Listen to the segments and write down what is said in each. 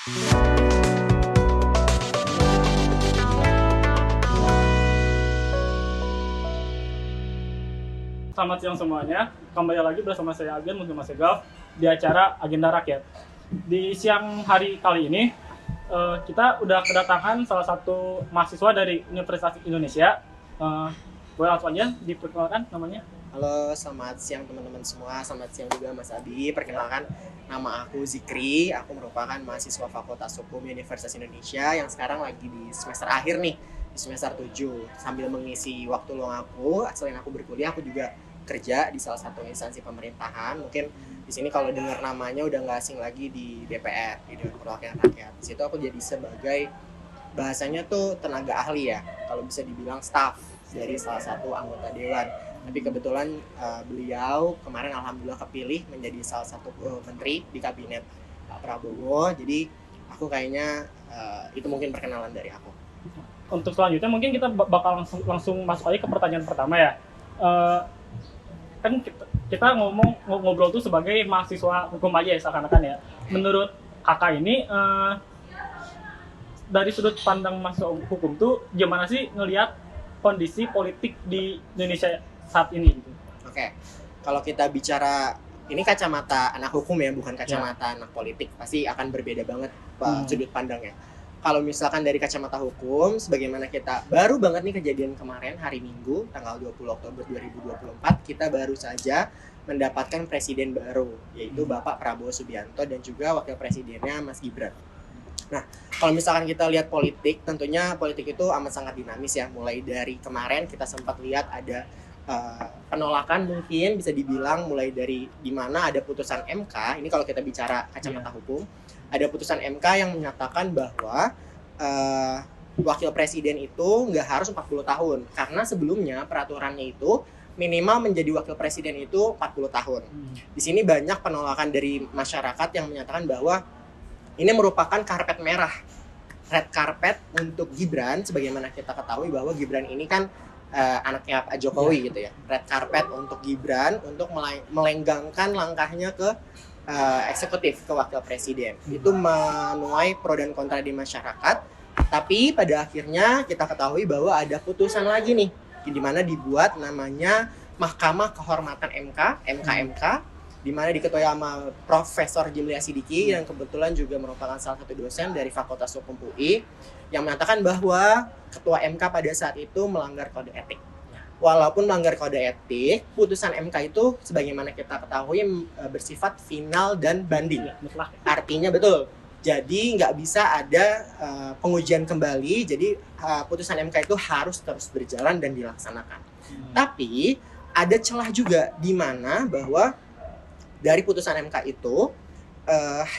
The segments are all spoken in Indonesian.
Selamat siang semuanya, kembali lagi bersama saya Agen Mungkin Mas Egaf di acara Agenda Rakyat. Di siang hari kali ini, kita udah kedatangan salah satu mahasiswa dari Universitas Indonesia. Boleh langsung aja diperkenalkan namanya? Halo, selamat siang teman-teman semua. Selamat siang juga Mas Abi. Perkenalkan, nama aku Zikri. Aku merupakan mahasiswa Fakultas Hukum Universitas Indonesia yang sekarang lagi di semester akhir nih, di semester 7. Sambil mengisi waktu luang aku, selain aku berkuliah, aku juga kerja di salah satu instansi pemerintahan. Mungkin di sini kalau dengar namanya udah nggak asing lagi di DPR, di Dewan Perwakilan Rakyat. Di situ aku jadi sebagai bahasanya tuh tenaga ahli ya, kalau bisa dibilang staff dari salah satu anggota dewan. Tapi kebetulan beliau kemarin alhamdulillah kepilih menjadi salah satu menteri di kabinet Pak Prabowo. Jadi aku kayaknya itu mungkin perkenalan dari aku. Untuk selanjutnya mungkin kita bakal langsung masuk aja ke pertanyaan pertama ya. Kan kita ngobrol tuh sebagai mahasiswa hukum aja ya seakan-akan ya. Menurut kakak ini dari sudut pandang mahasiswa hukum tuh gimana sih ngelihat kondisi politik di Indonesia saat ini gitu? Oke, kalau kita bicara ini kacamata anak hukum ya, bukan kacamata anak politik, pasti akan berbeda banget sudut pandangnya. Kalau misalkan dari kacamata hukum, sebagaimana kita baru banget nih kejadian kemarin hari Minggu tanggal 20 Oktober 2024, kita baru saja mendapatkan presiden baru, yaitu Bapak Prabowo Subianto dan juga wakil presidennya Mas Gibran. Nah, kalau misalkan kita lihat politik, tentunya politik itu amat sangat dinamis ya. Mulai dari kemarin kita sempat lihat ada penolakan, mungkin bisa dibilang mulai dari di mana ada putusan MK. Ini kalau kita bicara kacamata hukum, ada putusan MK yang menyatakan bahwa wakil presiden itu nggak harus 40 tahun, karena sebelumnya peraturannya itu minimal menjadi wakil presiden itu 40 tahun. Di sini banyak penolakan dari masyarakat yang menyatakan bahwa ini merupakan karpet merah, red carpet untuk Gibran. Sebagaimana kita ketahui bahwa Gibran ini kan anaknya Pak Jokowi gitu ya. Red carpet untuk Gibran untuk melenggangkan langkahnya ke eksekutif, ke wakil presiden. Itu menuai pro dan kontra di masyarakat. Tapi pada akhirnya kita ketahui bahwa ada putusan lagi nih, di mana dibuat namanya Mahkamah Kehormatan MK, di mana diketuai sama Profesor Jimli Asidiki yang kebetulan juga merupakan salah satu dosen dari Fakultas Hukum UI, yang menyatakan bahwa Ketua MK pada saat itu melanggar kode etik. Walaupun melanggar kode etik, putusan MK itu sebagaimana kita ketahui bersifat final dan banding. Artinya betul, jadi nggak bisa ada pengujian kembali, jadi putusan MK itu harus terus berjalan dan dilaksanakan. Tapi ada celah juga di mana bahwa dari putusan MK itu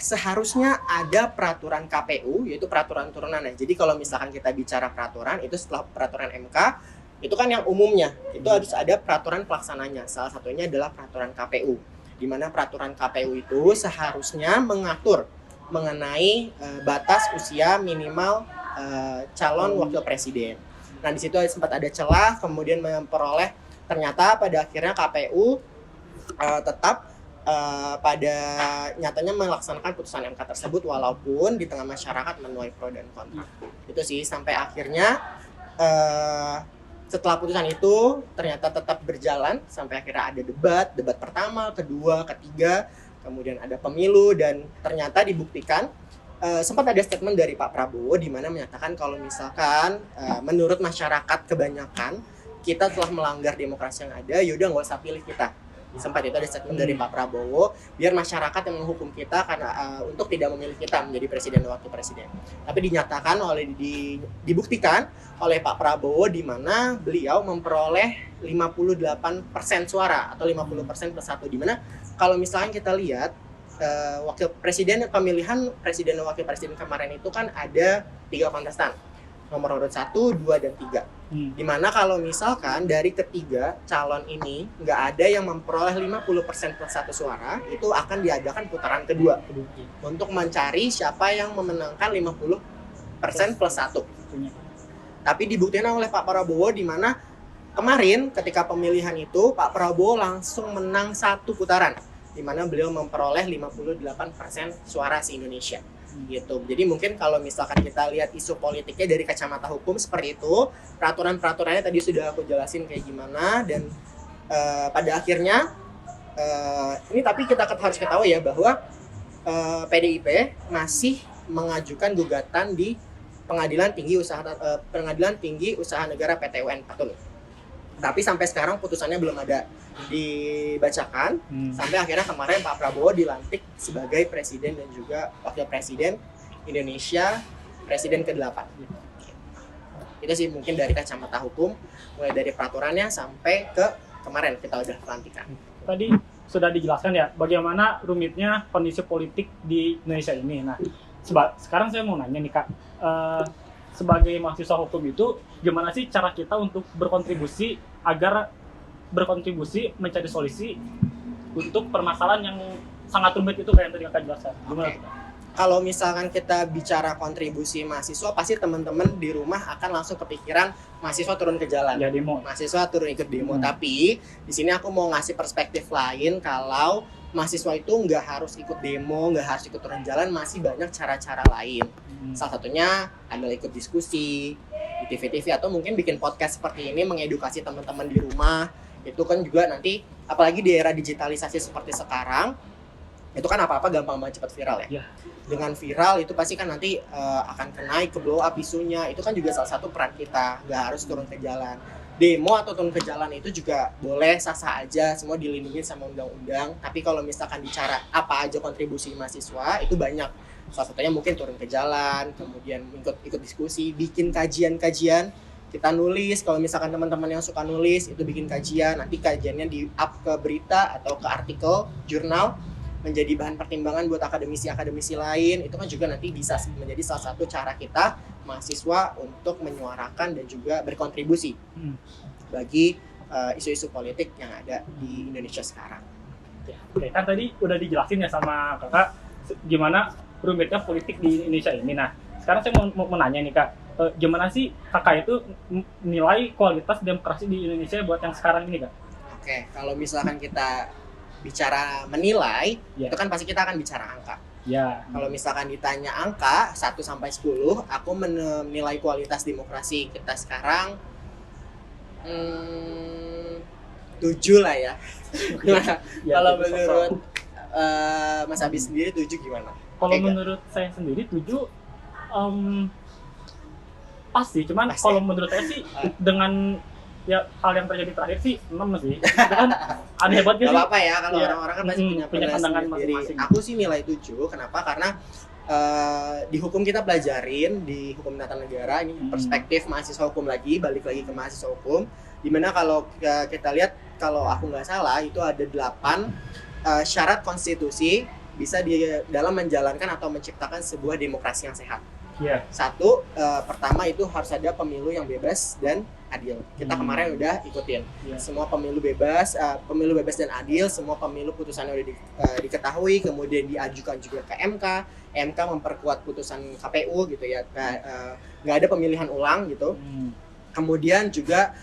seharusnya ada peraturan KPU, yaitu peraturan turunannya. Jadi kalau misalkan kita bicara peraturan, itu setelah peraturan MK, itu kan yang umumnya, itu harus ada peraturan pelaksananya. Salah satunya adalah peraturan KPU, di mana peraturan KPU itu seharusnya mengatur mengenai batas usia minimal calon wakil presiden. Nah, di situ sempat ada celah, kemudian memperoleh, ternyata pada akhirnya KPU tetap pada nyatanya melaksanakan putusan MK tersebut, walaupun di tengah masyarakat menuai pro dan kontra. Itu sih, sampai akhirnya setelah putusan itu ternyata tetap berjalan sampai akhirnya ada debat pertama, kedua, ketiga, kemudian ada pemilu, dan ternyata dibuktikan sempat ada statement dari Pak Prabowo di mana menyatakan kalau misalkan menurut masyarakat kebanyakan kita telah melanggar demokrasi yang ada, yaudah nggak usah pilih kita. Sempat itu ada statement dari Pak Prabowo, biar masyarakat yang menghukum kita karena untuk tidak memilih kita menjadi presiden dan wakil presiden. Tapi dinyatakan dibuktikan oleh Pak Prabowo di mana beliau memperoleh 58% suara atau 50% plus 1, di mana kalau misalnya kita lihat wakil presiden, pemilihan presiden dan wakil presiden kemarin itu kan ada 3 kontestan, nomor urut 1, 2, dan 3. Dimana kalau misalkan dari ketiga calon ini nggak ada yang memperoleh 50% plus 1 suara, itu akan diadakan putaran kedua untuk mencari siapa yang memenangkan 50% plus 1. Tapi dibuktikan oleh Pak Prabowo di mana kemarin ketika pemilihan itu Pak Prabowo langsung menang 1 putaran, di mana beliau memperoleh 58% suara se-Indonesia. gitu. Jadi mungkin kalau misalkan kita lihat isu politiknya dari kacamata hukum seperti itu, peraturan-peraturannya tadi sudah aku jelasin kayak gimana, dan pada akhirnya ini tapi kita harus ketahui ya bahwa PDIP masih mengajukan gugatan di Pengadilan Tinggi Usaha Negara PT UN Patul. Tapi sampai sekarang putusannya belum ada dibacakan. Sampai akhirnya kemarin Pak Prabowo dilantik sebagai presiden dan juga wakil presiden Indonesia, presiden ke-8. Itu sih mungkin dari kacamata hukum, mulai dari peraturannya sampai ke kemarin kita udah pelantikan. Tadi sudah dijelaskan ya bagaimana rumitnya kondisi politik di Indonesia ini. Nah, sekarang saya mau nanya nih Kak, sebagai mahasiswa hukum itu gimana sih cara kita untuk berkontribusi mencari solusi untuk permasalahan yang sangat rumit itu kayak yang tadi Kakak jelaskan. Gimana? Okay. Kalau misalkan kita bicara kontribusi mahasiswa, pasti teman-teman di rumah akan langsung kepikiran mahasiswa turun ke jalan. Ya, demo. Mahasiswa turun ikut demo. Tapi di sini aku mau ngasih perspektif lain kalau mahasiswa itu nggak harus ikut demo, nggak harus ikut turun jalan, masih banyak cara-cara lain. Salah satunya adalah ikut diskusi di TV-TV atau mungkin bikin podcast seperti ini mengedukasi teman-teman di rumah. Itu kan juga nanti, apalagi di era digitalisasi seperti sekarang, itu kan apa-apa gampang banget cepat viral ya. Dengan viral itu pasti kan nanti akan naik ke blow up isunya. Itu kan juga salah satu peran kita, nggak harus turun ke jalan. Demo atau turun ke jalan itu juga boleh, sah-sah aja, semua dilindungi sama undang-undang. Tapi kalau misalkan bicara apa aja kontribusi mahasiswa, itu banyak. Salah satunya mungkin turun ke jalan, kemudian ikut diskusi, bikin kajian-kajian. Kita nulis, kalau misalkan teman-teman yang suka nulis, itu bikin kajian, nanti kajiannya di-up ke berita atau ke artikel, jurnal, menjadi bahan pertimbangan buat akademisi-akademisi lain. Itu kan juga nanti bisa menjadi salah satu cara kita mahasiswa untuk menyuarakan dan juga berkontribusi bagi isu-isu politik yang ada di Indonesia sekarang. Oke, kan tadi udah dijelasin ya sama Kakak gimana rumitnya politik di Indonesia ini. Nah, sekarang saya mau menanya nih Kak, gimana sih Kakak itu nilai kualitas demokrasi di Indonesia buat yang sekarang ini Kak? Oke, kalau misalkan kita bicara menilai, itu kan pasti kita akan bicara angka. Kalau misalkan ditanya angka 1 sampai 10, aku menilai kualitas demokrasi kita sekarang 7 lah ya. Gimana? Kalau menurut Mas Abi sendiri 7 gimana? Kalau menurut saya sendiri 7 pasti, cuman kalau menurut saya sih dengan ya hal yang terjadi terakhir sih 6 sih. Itu kan aneh banget sih. Gak apa-apa ya, kalau orang-orang kan pasti punya pandangan sendiri. Masing-masing. Aku sih nilai 7, kenapa? Karena di hukum kita pelajarin, di hukum tata negara, ini perspektif mahasiswa hukum lagi, balik lagi ke mahasiswa hukum. Dimana kalau kita lihat, kalau aku nggak salah, itu ada 8 syarat konstitusi bisa dalam menjalankan atau menciptakan sebuah demokrasi yang sehat. Satu, pertama itu harus ada pemilu yang bebas dan adil. Kita kemarin udah ikutin semua pemilu bebas dan adil, semua pemilu putusannya udah diketahui, kemudian diajukan juga ke MK memperkuat putusan KPU gitu ya, nggak ada pemilihan ulang gitu. Kemudian juga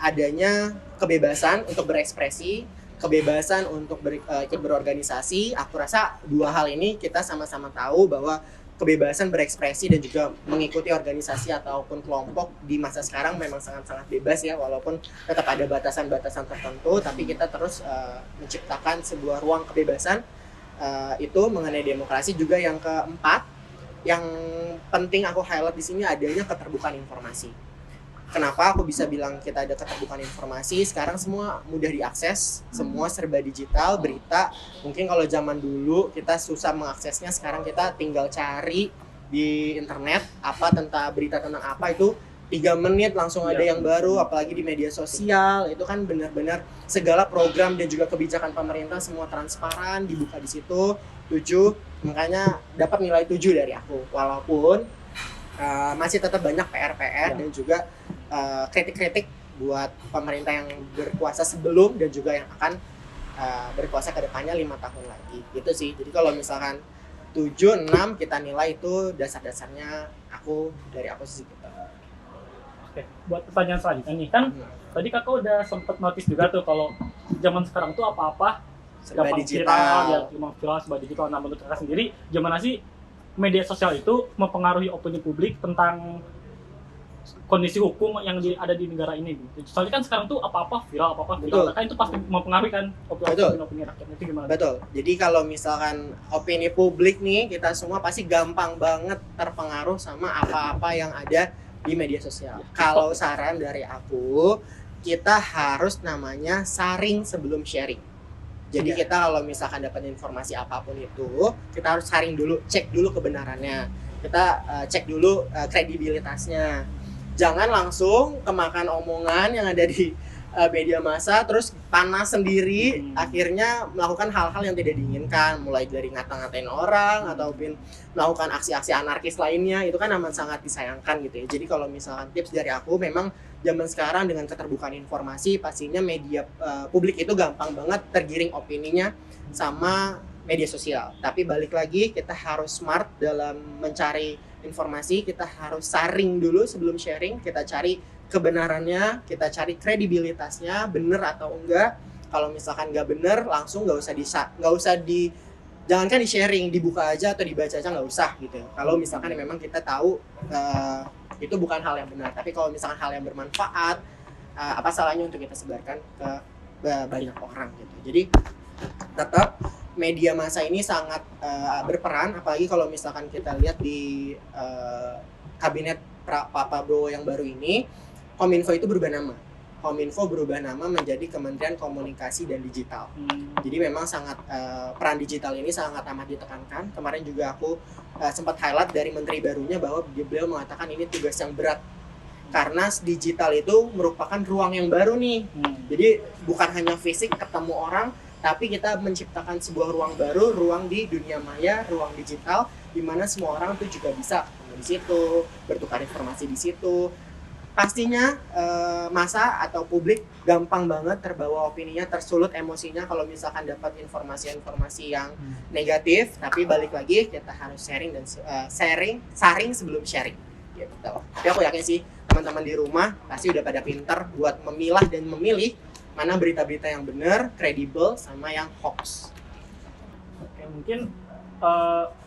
adanya kebebasan untuk berekspresi, kebebasan untuk ikut berorganisasi. Aku rasa 2 hal ini kita sama-sama tahu bahwa kebebasan berekspresi dan juga mengikuti organisasi ataupun kelompok di masa sekarang memang sangat-sangat bebas ya, walaupun tetap ada batasan-batasan tertentu, tapi kita terus menciptakan sebuah ruang kebebasan. Itu mengenai demokrasi. Juga yang keempat, yang penting aku highlight di sini adanya keterbukaan informasi. Kenapa aku bisa bilang kita ada keterbukaan informasi? Sekarang semua mudah diakses, semua serba digital, berita. Mungkin kalau zaman dulu kita susah mengaksesnya, sekarang kita tinggal cari di internet berita tentang apa, itu 3 menit langsung ada yang baru. Apalagi di media sosial, itu kan benar-benar segala program dan juga kebijakan pemerintah semua transparan, dibuka di situ. 7, makanya dapat nilai 7 dari aku. Walaupun masih tetap banyak PR dan juga kritik-kritik buat pemerintah yang berkuasa sebelum dan juga yang akan berkuasa ke depannya 5 tahun lagi. Gitu sih. Jadi kalau misalkan 7, 6 kita nilai itu dasar-dasarnya dari aku sih gitu. Oke, buat pertanyaan selanjutnya nih kan tadi Kakak udah sempet notice juga tuh kalau zaman sekarang tuh apa-apa serba digital. Cuma viral serba digital. Nah, menurut Kakak sendiri gimana sih media sosial itu mempengaruhi opini publik tentang kondisi hukum yang ada di negara ini gitu. Soalnya kan sekarang tuh apa-apa viral, Betul. kan itu pasti mempengaruhi kan Betul. opini rakyat. Itu gimana? Betul. Jadi kalau misalkan opini publik nih, kita semua pasti gampang banget terpengaruh sama apa-apa yang ada di media sosial. Kalau saran dari aku, kita harus namanya saring sebelum sharing. Jadi kita kalau misalkan dapat informasi apapun itu, kita harus saring dulu, cek dulu kebenarannya. Kita cek dulu kredibilitasnya. Jangan langsung kemakan omongan yang ada di media massa, terus panas sendiri, akhirnya melakukan hal-hal yang tidak diinginkan, mulai dari ngata-ngatain orang ataupun melakukan aksi-aksi anarkis lainnya. Itu kan amat sangat disayangkan gitu ya. Jadi kalau misalkan tips dari aku, memang zaman sekarang dengan keterbukaan informasi, pastinya media publik itu gampang banget tergiring opininya sama media sosial. Tapi balik lagi, kita harus smart dalam mencari informasi, kita harus saring dulu sebelum sharing, kita cari kebenarannya, kita cari kredibilitasnya, bener atau enggak. Kalau misalkan nggak bener, langsung nggak usah di jangankan di sharing, dibuka aja atau dibaca aja nggak usah gitu. Kalau misalkan memang kita tahu itu bukan hal yang benar, tapi kalau misalkan hal yang bermanfaat, apa salahnya untuk kita sebarkan ke banyak orang gitu. Jadi tetap media massa ini sangat berperan, apalagi kalau misalkan kita lihat di kabinet Pak Prabowo yang baru ini, Kominfo itu berubah nama. Kominfo berubah nama menjadi Kementerian Komunikasi dan Digital. Jadi memang sangat peran digital ini sangat amat ditekankan. Kemarin juga aku sempat highlight dari menteri barunya bahwa beliau mengatakan ini tugas yang berat. Karena digital itu merupakan ruang yang baru nih. Jadi bukan hanya fisik ketemu orang, tapi kita menciptakan sebuah ruang baru, ruang di dunia maya, ruang digital, di mana semua orang tuh juga bisa ketemu di situ, bertukar informasi di situ. Pastinya massa atau publik gampang banget terbawa opininya, tersulut emosinya kalau misalkan dapat informasi-informasi yang negatif. Tapi balik lagi, kita harus sharing dan saring sebelum sharing gitu. Tapi aku yakin sih teman-teman di rumah pasti udah pada pinter buat memilah dan memilih mana berita-berita yang benar, kredibel, sama yang hoax. Oke, mungkin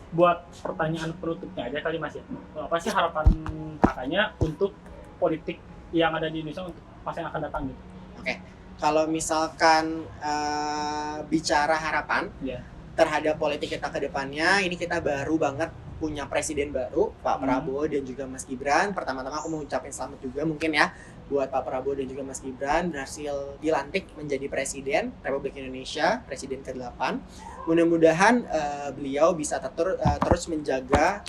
buat pertanyaan penutupnya aja kali Mas ya. Apa sih harapan kakaknya untuk politik yang ada di Indonesia untuk masa yang akan datang gitu? Oke, kalau misalkan bicara harapan terhadap politik kita ke depannya, ini kita baru banget punya presiden baru, Pak Prabowo dan juga Mas Gibran. Pertama-tama aku mau ucapin selamat juga mungkin ya buat Pak Prabowo dan juga Mas Gibran berhasil dilantik menjadi Presiden Republik Indonesia, Presiden ke-8. Mudah-mudahan beliau bisa terus menjaga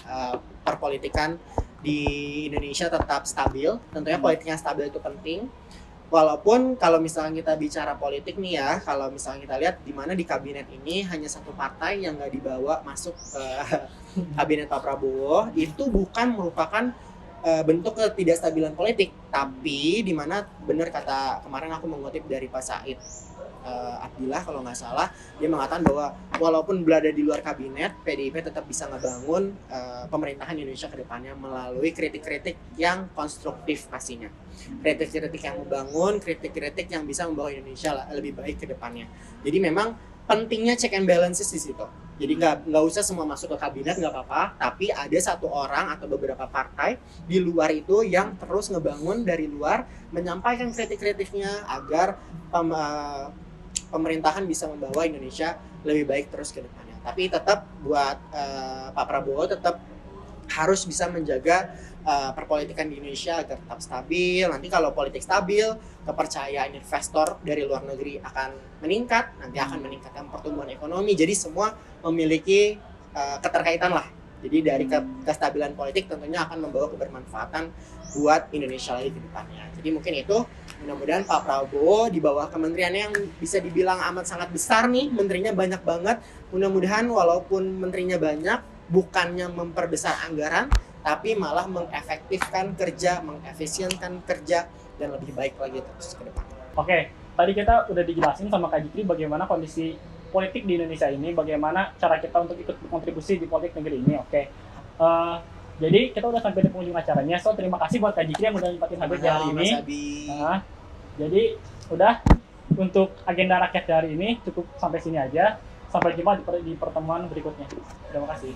perpolitikan di Indonesia tetap stabil. Tentunya politik yang stabil itu penting. Walaupun kalau misalnya kita bicara politik nih ya, kalau misalnya kita lihat di mana di kabinet ini hanya satu partai yang nggak dibawa masuk ke kabinet Pak Prabowo, itu bukan merupakan bentuk ketidakstabilan politik, tapi di mana benar kata kemarin aku mengutip dari Pak Said Abdillah kalau nggak salah, dia mengatakan bahwa walaupun berada di luar kabinet, PDIP tetap bisa ngebangun pemerintahan Indonesia ke depannya melalui kritik-kritik yang konstruktif pastinya. Kritik-kritik yang membangun, kritik-kritik yang bisa membawa Indonesia lebih baik ke depannya. Jadi memang pentingnya check and balances di situ. Jadi nggak usah semua masuk ke kabinet, nggak apa-apa, tapi ada satu orang atau beberapa partai di luar itu yang terus ngebangun dari luar, menyampaikan kritik-kritiknya agar pemerintahan bisa membawa Indonesia lebih baik terus ke depannya. Tapi tetap buat Pak Prabowo tetap harus bisa menjaga perpolitikan di Indonesia agar tetap stabil. Nanti kalau politik stabil, kepercayaan investor dari luar negeri akan meningkat, nanti akan meningkatkan pertumbuhan ekonomi. Jadi semua memiliki keterkaitan lah. Jadi dari kestabilan politik tentunya akan membawa kebermanfaatan buat Indonesia lagi ke depannya. Jadi mungkin itu, mudah-mudahan Pak Prabowo di bawah kementeriannya yang bisa dibilang amat sangat besar nih, menterinya banyak banget. Mudah-mudahan walaupun menterinya banyak, bukannya memperbesar anggaran, tapi malah mengefektifkan kerja, mengefisienkan kerja, dan lebih baik lagi terus ke depan. Oke, tadi kita udah dijelasin sama Kak Jikri bagaimana kondisi politik di Indonesia ini, bagaimana cara kita untuk ikut berkontribusi di politik negeri ini. Oke, jadi kita udah sampai di penghujung acaranya. So terima kasih buat Kak Jikri yang udah nyempatin hadir di hari ini. Jadi udah untuk agenda rakyat hari ini cukup sampai sini aja. Sampai jumpa di pertemuan berikutnya. Terima kasih.